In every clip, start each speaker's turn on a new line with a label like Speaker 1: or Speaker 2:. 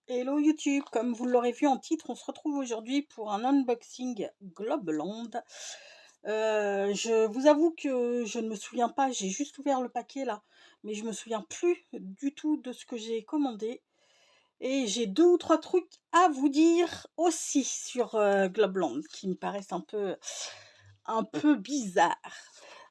Speaker 1: Hello YouTube, comme vous l'aurez vu en titre, on se retrouve aujourd'hui pour un unboxing Globland. Je vous avoue que je ne me souviens pas, j'ai juste ouvert le paquet là, mais je me souviens plus du tout de ce que j'ai commandé. Et j'ai 2 ou 3 trucs à vous dire aussi sur Globland qui me paraissent un peu bizarres.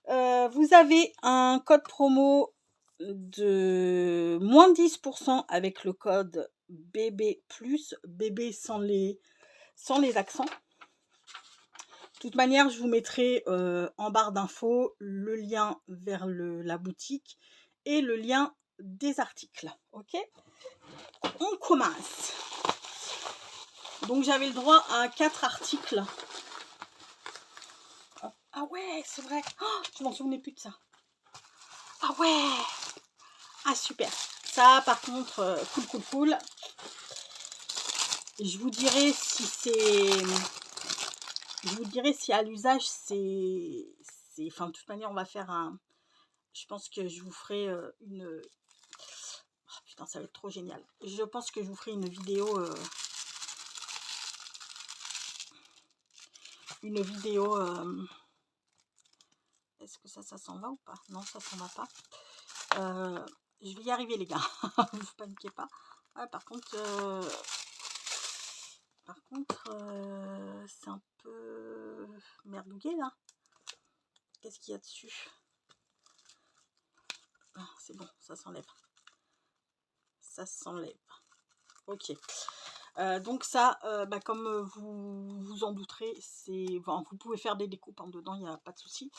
Speaker 1: Vous avez un code promo de moins 10% avec le code BB+, bébé sans les accents. De toute manière, je vous mettrai en barre d'infos le lien vers la boutique et le lien des articles. Ok, on commence. Donc j'avais le droit à 4 articles. Ah ouais, c'est vrai. Oh, je m'en souvenais plus de ça. Ah ouais. Ah super. Ça par contre, cool. Je vous dirai si à l'usage enfin de toute manière on va faire je pense que je vous ferai une... Oh, putain, ça va être trop génial. Je pense que je vous ferai une vidéo est-ce que ça s'en va ou pas? Non, ça s'en va pas. Je vais y arriver les gars. Vous paniquez pas. Ouais, par contre c'est un peu merdouillé là. Qu'est-ce qu'il y a dessus? Ah, c'est bon, ça s'enlève. Ok. Donc ça, comme vous vous en douterez, vous pouvez faire des découpes en dedans, il n'y a pas de souci.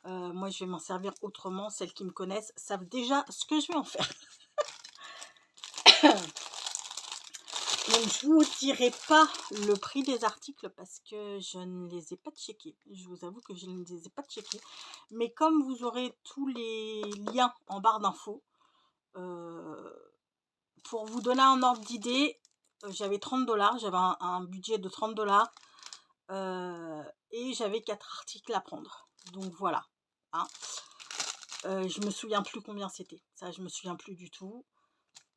Speaker 1: Moi, je vais m'en servir autrement. Celles qui me connaissent savent déjà ce que je vais en faire. Donc, je vous dirai pas le prix des articles parce que je ne les ai pas checkés. Je vous avoue que je ne les ai pas checkés. Mais comme vous aurez tous les liens en barre d'infos, pour vous donner un ordre d'idée, j'avais 30$, j'avais un budget de 30$, et j'avais 4 articles à prendre. Donc voilà. Hein. Je me souviens plus combien c'était. Ça, je me souviens plus du tout.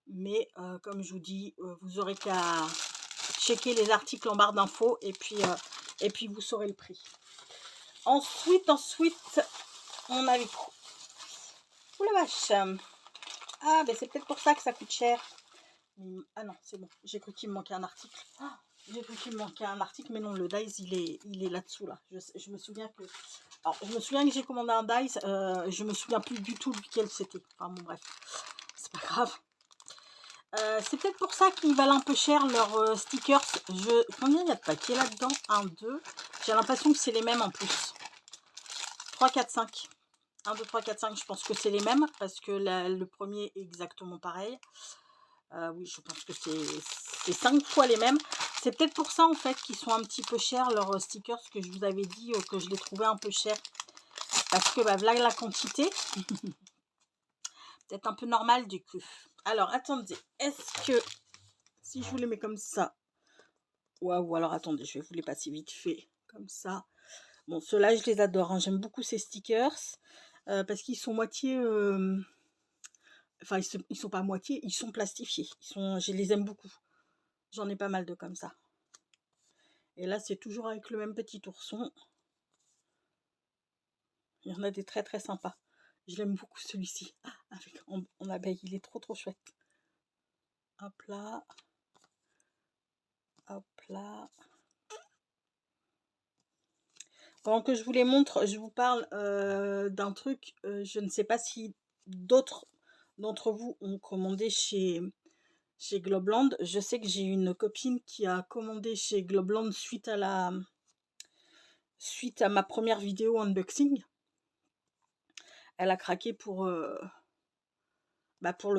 Speaker 1: Mais comme je vous dis, vous aurez qu'à checker les articles en barre d'infos et puis vous saurez le prix. Ensuite, on avait quoi? Ouh la vache! Ah, ben c'est peut-être pour ça que ça coûte cher. Ah non, c'est bon. J'ai cru qu'il me manquait un article. Ah, j'ai cru qu'il me manquait un article, mais non, le dice, il est là-dessous, là. Je me souviens que... Alors, je me souviens que j'ai commandé un dice. Je me souviens plus du tout duquel c'était. Enfin, bon, bref. C'est pas grave. C'est peut-être pour ça qu'ils valent un peu cher leurs stickers. Combien il y a de paquets là-dedans? 1, 2. J'ai l'impression que c'est les mêmes en plus. 3, 4, 5. 1, 2, 3, 4, 5. Je pense que c'est les mêmes parce que le premier est exactement pareil. Oui, je pense que c'est 5 fois les mêmes. C'est peut-être pour ça en fait qu'ils sont un petit peu chers leurs stickers, que je vous avais dit que je les trouvais un peu chers. Parce que voilà la quantité. Peut-être un peu normal du coup. Alors attendez, est-ce que si je vous les mets comme ça, waouh, alors attendez, je vais vous les passer vite fait comme ça. Bon, ceux-là je les adore, hein. J'aime beaucoup ces stickers parce qu'ils sont moitié... Enfin, ils sont pas moitié, ils sont plastifiés. Je les aime beaucoup. J'en ai pas mal de comme ça. Et là, c'est toujours avec le même petit ourson. Il y en a des très très sympas. Je l'aime beaucoup celui-ci. Ah, avec en abeille, il est trop chouette. Hop là. Hop là. Pendant que je vous les montre, je vous parle d'un truc. Je ne sais pas si d'autres d'entre vous ont commandé chez Globland. Je sais que j'ai une copine qui a commandé chez Globland suite à ma première vidéo unboxing. Elle a craqué pour le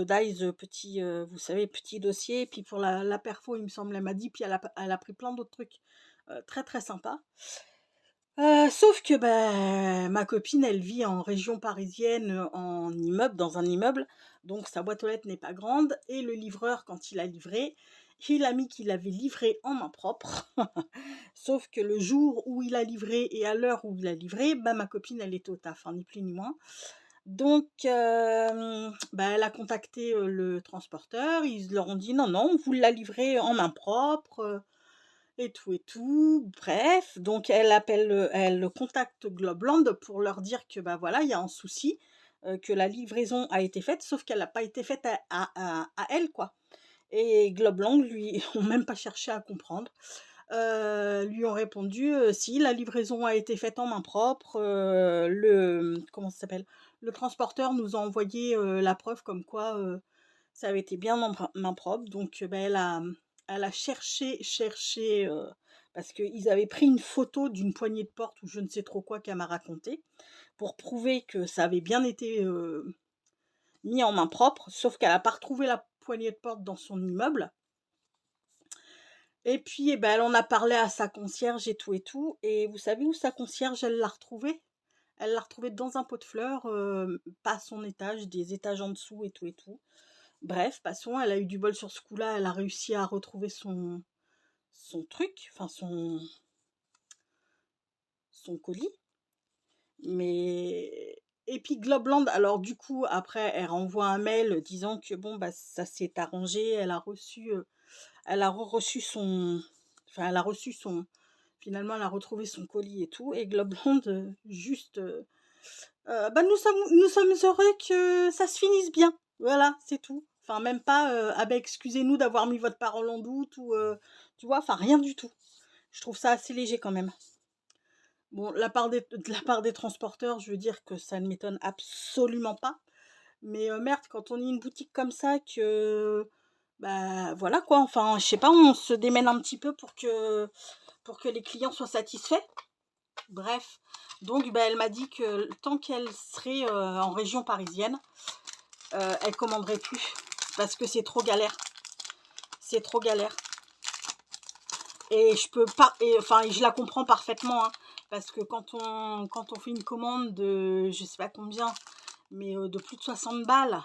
Speaker 1: dice petit, vous savez, petit dossier. Et puis pour la perfo, il me semble, elle m'a dit. Puis elle a pris plein d'autres trucs très très sympas. Sauf que ma copine, elle vit en région parisienne, en immeuble, dans un immeuble. Donc sa boîte aux lettres n'est pas grande. Et le livreur, quand il a livré, il a mis qu'il avait livré en main propre. Sauf que le jour où il a livré et à l'heure où il a livré, ma copine, elle était au taf, hein, ni plus ni moins. Donc, bah, elle a contacté le transporteur. Ils leur ont dit non, non, on vous l'a livré en main propre et tout et tout. Bref, donc elle contacte Globland pour leur dire que bah voilà, il y a un souci, que la livraison a été faite, sauf qu'elle n'a pas été faite à elle, quoi. Et Globland lui ont même pas cherché à comprendre. Lui ont répondu, «Si, la livraison a été faite en main propre, comment ça s'appelle? Le transporteur nous a envoyé, la preuve comme quoi, ça avait été bien en main propre». Donc bah, elle a cherché, parce qu'ils avaient pris une photo d'une poignée de porte ou je ne sais trop quoi qu'elle m'a raconté, pour prouver que ça avait bien été, mis en main propre, sauf qu'elle a pas retrouvé la poignée de porte dans son immeuble. Et puis, eh ben, elle en a parlé à sa concierge et tout. Et vous savez où sa concierge, elle l'a retrouvée? Elle l'a retrouvée dans un pot de fleurs, pas à son étage, des étages en dessous et tout et tout. Bref, passons, elle a eu du bol sur ce coup-là, elle a réussi à retrouver son truc, enfin son colis. Mais et puis Globland, alors du coup, après, elle renvoie un mail disant que bon, bah, ça s'est arrangé, elle a reçu son, enfin, elle a reçu son, finalement, elle a retrouvé son colis et tout. Et Globland, juste, bah, nous sommes heureux que ça se finisse bien. Voilà, c'est tout. Enfin, même pas, ah ben, excusez-nous d'avoir mis votre parole en doute ou, tu vois, enfin, rien du tout. Je trouve ça assez léger quand même. Bon, de la part des transporteurs, je veux dire que ça ne m'étonne absolument pas. Mais merde, quand on est une boutique comme ça, que bah voilà quoi, enfin je sais pas, on se démène un petit peu pour que les clients soient satisfaits. Bref, donc bah, elle m'a dit que tant qu'elle serait en région parisienne, elle commanderait plus parce que c'est trop galère. C'est trop galère. Et je peux pas, et enfin je la comprends parfaitement, hein, parce que quand on fait une commande de je sais pas combien, mais de plus de 60 balles,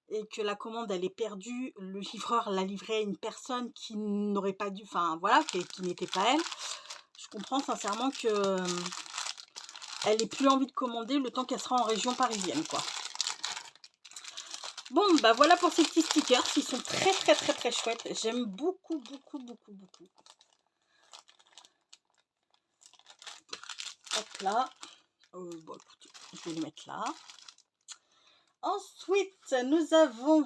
Speaker 1: et que la commande elle est perdue, le livreur l'a livrée à une personne qui n'aurait pas dû, enfin voilà, qui n'était pas elle. Je comprends sincèrement que elle ait plus envie de commander le temps qu'elle sera en région parisienne, quoi. Bon, bah voilà pour ces petits stickers, ils sont très très très très chouettes. J'aime beaucoup beaucoup beaucoup beaucoup. Hop là. Bon écoutez, je vais les mettre là. Ensuite, nous avons...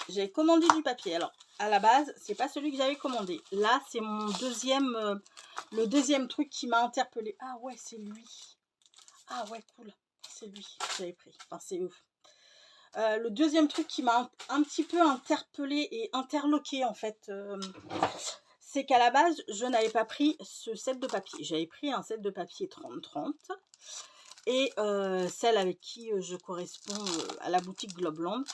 Speaker 1: J'ai commandé du papier. Alors, à la base, c'est pas celui que j'avais commandé. Là, c'est mon deuxième... le deuxième truc qui m'a interpellée. Ah ouais, c'est lui. Ah ouais, cool. C'est lui que j'avais pris. Enfin, c'est eux. Le deuxième truc qui m'a un petit peu interpellée et interloquée, en fait, c'est qu'à la base, je n'avais pas pris ce set de papier. J'avais pris un set de papier 30-30. Et celle avec qui je corresponds à la boutique Globland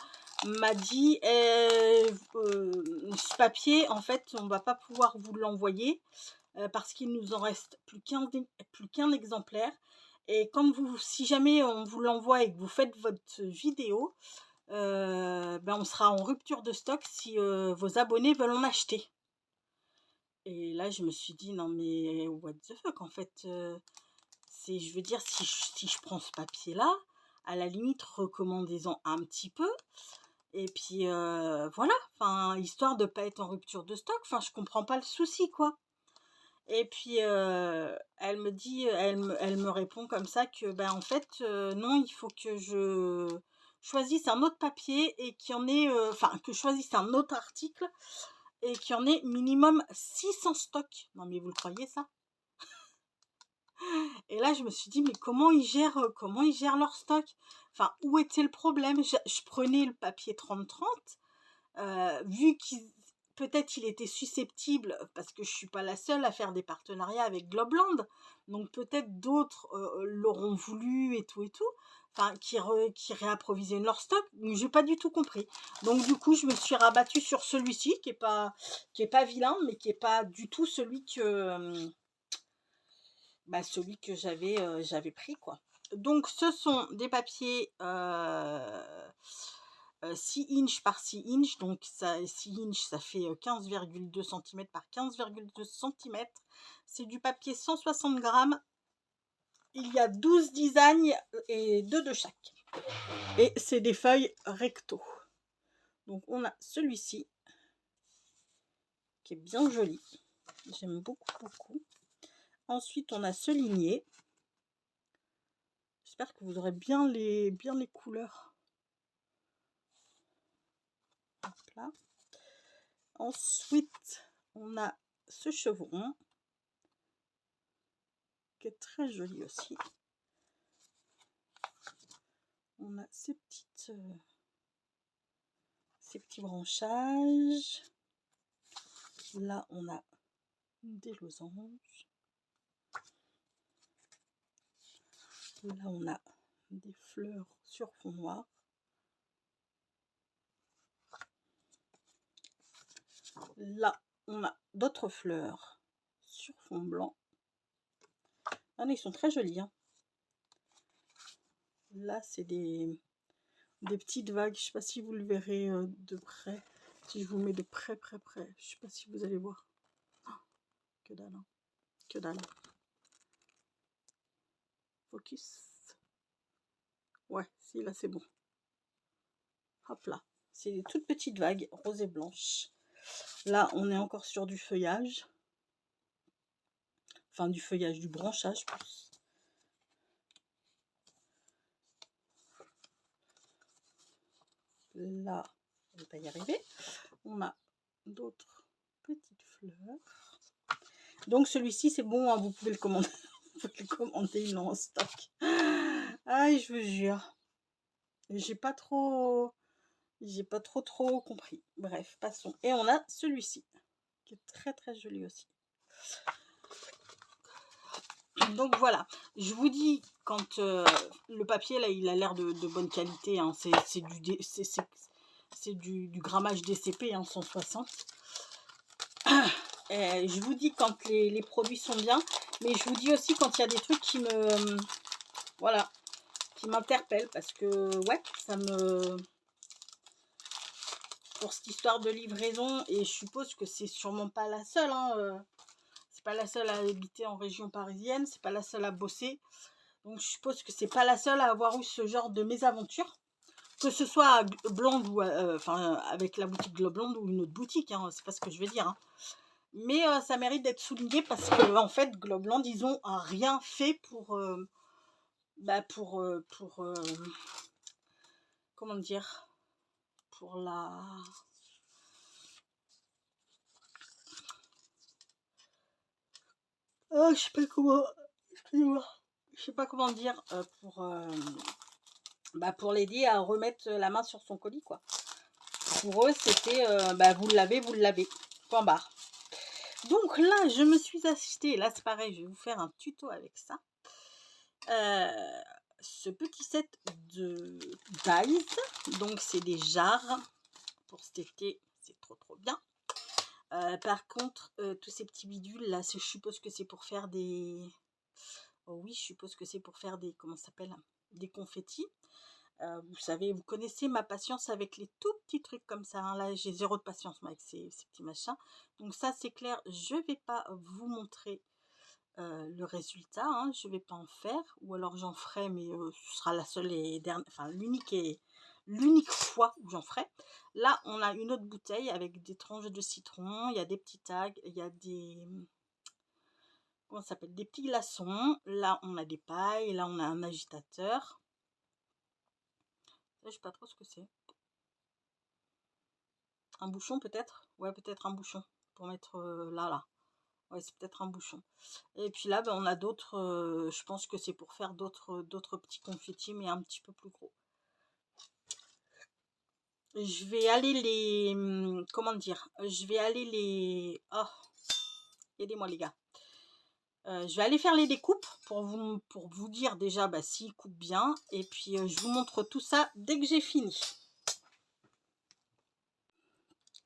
Speaker 1: m'a dit ce papier, en fait, on ne va pas pouvoir vous l'envoyer parce qu'il nous en reste plus qu'un exemplaire. Et si jamais on vous l'envoie et que vous faites votre vidéo, ben on sera en rupture de stock si vos abonnés veulent en acheter. Et là, je me suis dit, non mais what the fuck, en fait, je veux dire, si je prends ce papier-là, à la limite, recommandez-en un petit peu. Et puis, voilà, enfin, histoire de pas être en rupture de stock, enfin, je comprends pas le souci, quoi. Et puis, elle me répond comme ça que, ben, en fait, non, il faut que je choisisse un autre papier et qu'il y en ait, enfin, que je choisisse un autre article et qu'il y en ait minimum 6 en stock. Non, mais vous le croyez, ça? Et là, je me suis dit, mais comment ils gèrent leur stock? Enfin, où était le problème? Je prenais le papier 30-30, vu qu'il peut-être il était susceptible, parce que je suis pas la seule à faire des partenariats avec Globland, donc peut-être d'autres l'auront voulu et tout, enfin, qui réapprovisionnent leur stock, mais j'ai pas du tout compris. Donc du coup, je me suis rabattue sur celui-ci, qui est pas vilain, mais qui est pas du tout celui que... celui que j'avais pris, quoi. Donc ce sont des papiers 6 inches par 6 inches, donc 6 inches ça fait 15,2 cm par 15,2 cm. C'est du papier 160 grammes. il y a 12 designs et 2 de chaque. Et c'est des feuilles recto. Donc on a celui-ci qui est bien joli. J'aime beaucoup, beaucoup. Ensuite, on a ce ligné. J'espère que vous aurez bien les couleurs. Hop là. Ensuite, on a ce chevron qui est très joli aussi. On a ces petits branchages. Là, on a des losanges. Là, on a des fleurs sur fond noir. Là, on a d'autres fleurs sur fond blanc. Ah, ils sont très jolis. Hein. Là, c'est des petites vagues. Je ne sais pas si vous le verrez de près. Si je vous mets de près. Je ne sais pas si vous allez voir. Oh, que dalle. Hein. Que dalle. Focus. Ouais, si, là, c'est bon. Hop là. C'est des toutes petites vagues roses et blanches. Là, on est encore sur du feuillage. Enfin, du feuillage, du branchage plus. Là, on ne va pas y arriver. On a d'autres petites fleurs. Donc, celui-ci, c'est bon, hein, vous pouvez le commander. Vous pouvez le commander, il est en stock. Ah, je vous jure. J'ai pas trop compris. Bref, passons. Et on a celui-ci, qui est très, très joli aussi. Donc voilà, je vous dis quand le papier là il a l'air de bonne qualité, hein, c'est du grammage DCP, hein, 160. Et je vous dis quand les produits sont bien, mais je vous dis aussi quand il y a des trucs qui me voilà, qui m'interpellent parce que ouais, ça me pour cette histoire de livraison, et je suppose que c'est sûrement pas la seule, hein, c'est pas la seule à habiter en région parisienne, c'est pas la seule à bosser. Donc je suppose que c'est pas la seule à avoir eu ce genre de mésaventure, que ce soit à Blonde ou enfin avec la boutique Globelande ou une autre boutique, hein, c'est pas ce que je veux dire. Hein. Mais ça mérite d'être souligné parce que en fait Globelande ils ont rien fait pour comment dire, pour la je sais pas comment, excusez-moi, je sais pas comment dire, pour l'aider à remettre la main sur son colis, quoi. Pour eux, c'était vous le lavez, point barre. Donc là, je me suis acheté, là c'est pareil, je vais vous faire un tuto avec ça. Ce petit set de dies, donc c'est des jarres pour cet été, c'est trop bien. Par contre, tous ces petits bidules là, je suppose que c'est pour faire des... Oh oui, je suppose que c'est pour faire des... Comment ça s'appelle? Des confettis. Vous savez, vous connaissez ma patience avec les tout petits trucs comme ça. Hein. Là, j'ai zéro de patience moi, avec ces petits machins. Donc ça, c'est clair, je ne vais pas vous montrer le résultat. Hein. Je ne vais pas en faire. Ou alors j'en ferai, mais ce sera la seule et dernière... Enfin, l'unique fois où j'en ferai. Là, on a une autre bouteille avec des tranches de citron. Il y a des petits tags. Il y a des... Comment ça s'appelle? Des petits glaçons. Là, on a des pailles. Là, on a un agitateur. Je sais pas trop ce que c'est. Un bouchon peut-être? Ouais, peut-être un bouchon. Pour mettre là. Ouais, c'est peut-être un bouchon. Et puis là, on a d'autres... je pense que c'est pour faire d'autres petits confettis, mais un petit peu plus gros. Je vais aller les... Comment dire? Je vais aller les... Oh, aidez-moi les gars. Je vais aller faire les découpes pour vous dire déjà s'ils coupent bien. Et puis je vous montre tout ça dès que j'ai fini.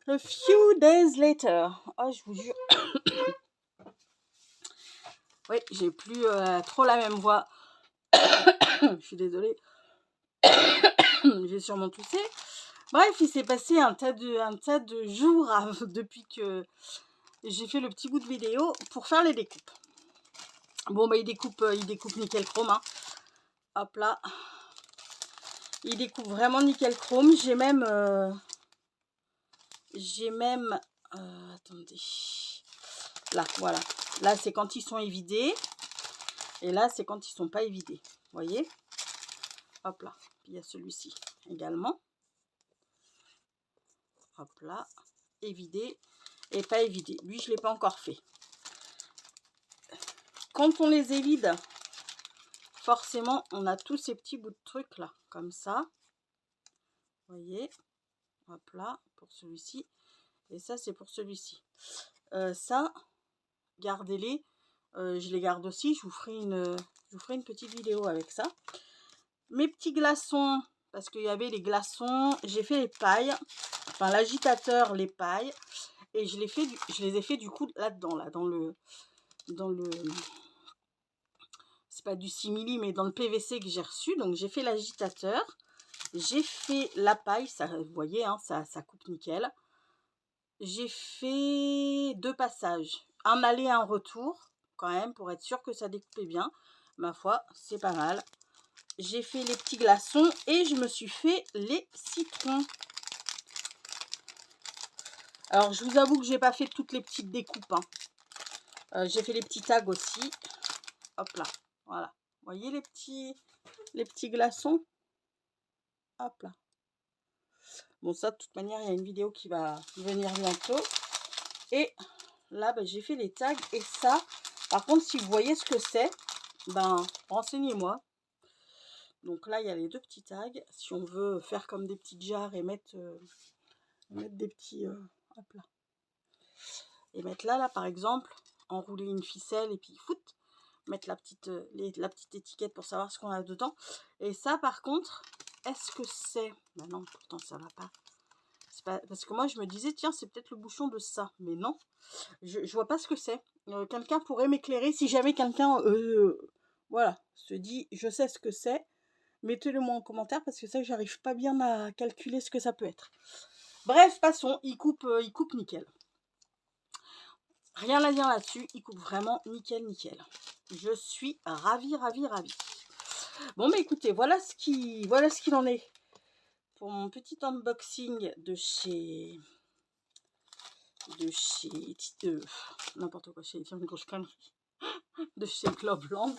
Speaker 1: A few days later. Oh, je vous jure. Oui, j'ai plus trop la même voix. Je suis désolée. J'ai sûrement toussé. Bref, il s'est passé un tas de jours depuis que j'ai fait le petit bout de vidéo pour faire les découpes. Bon, bah, il découpe nickel chrome, hein. Hop là. Il découpe vraiment nickel chrome. J'ai même... attendez. Là, voilà. Là, c'est quand ils sont évidés. Et là, c'est quand ils sont pas évidés. Vous voyez? Hop là. Puis il y a celui-ci également. Hop là. Évidé et pas évidé. Lui, je ne l'ai pas encore fait. Quand on les évide, forcément, on a tous ces petits bouts de trucs là. Comme ça. Vous voyez? Hop là. Pour celui-ci. Et ça, c'est pour celui-ci. Ça, gardez-les. Je les garde aussi. Je vous ferai une petite vidéo avec ça. Mes petits glaçons, parce qu'il y avait les glaçons, j'ai fait les pailles, enfin l'agitateur, les pailles, et je les ai fait du coup là-dedans, là, dans le, c'est pas du simili, mais dans le PVC que j'ai reçu. Donc j'ai fait l'agitateur, j'ai fait la paille, ça, vous voyez, hein, ça coupe nickel. J'ai fait 2 passages, un aller et un retour, quand même, pour être sûr que ça découpait bien. Ma foi, c'est pas mal. J'ai fait les petits glaçons et je me suis fait les citrons. Alors, je vous avoue que j'ai pas fait toutes les petites découpes, hein. J'ai fait les petits tags aussi. Hop là, voilà. Vous voyez les petits glaçons? Hop là. Bon, ça, de toute manière, il y a une vidéo qui va venir bientôt. Et là, ben, j'ai fait les tags. Et ça, par contre, si vous voyez ce que c'est, ben, renseignez-moi. Donc là, il y a les 2 petits tags. Si on veut faire comme des petites jarres et mettre des petits... hop là. Et mettre là, par exemple, enrouler une ficelle et puis foutre. Mettre la petite étiquette pour savoir ce qu'on a dedans. Et ça, par contre, est-ce que c'est... Ben non, pourtant, ça va pas. Pas... Parce que moi, je me disais, tiens, c'est peut-être le bouchon de ça. Mais non, je vois pas ce que c'est. Quelqu'un pourrait m'éclairer si jamais quelqu'un... voilà, se dit, je sais ce que c'est. Mettez-le moi en commentaire parce que ça, j'arrive pas bien à calculer ce que ça peut être. Bref, passons. Il coupe nickel. Rien à dire là-dessus. Il coupe vraiment nickel. Je suis ravie. Bon, mais écoutez, voilà ce qu'il en est pour mon petit unboxing de chez n'importe quoi, chez une grosse connerie, de chez Globland.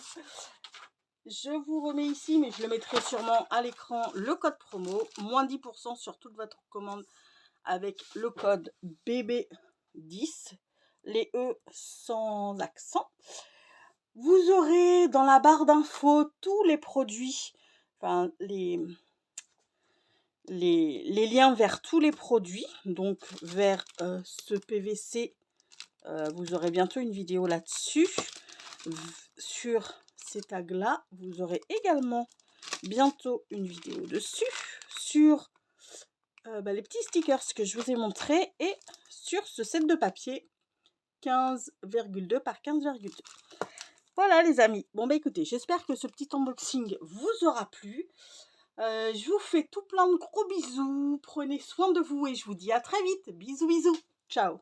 Speaker 1: Je vous remets ici, mais je le mettrai sûrement à l'écran, le code promo, moins 10% sur toute votre commande avec le code BB10, les E sans accent. Vous aurez dans la barre d'infos tous les produits, enfin les liens vers tous les produits, donc vers ce PVC. Vous aurez bientôt une vidéo là-dessus. Sur ces tags là, vous aurez également bientôt une vidéo dessus, sur les petits stickers que je vous ai montré, et sur ce set de papier 15,2 par 15,2. Voilà les amis. Bon bah écoutez, j'espère que ce petit unboxing vous aura plu. Je vous fais tout plein de gros bisous. Prenez soin de vous et je vous dis à très vite. Bisous. Ciao.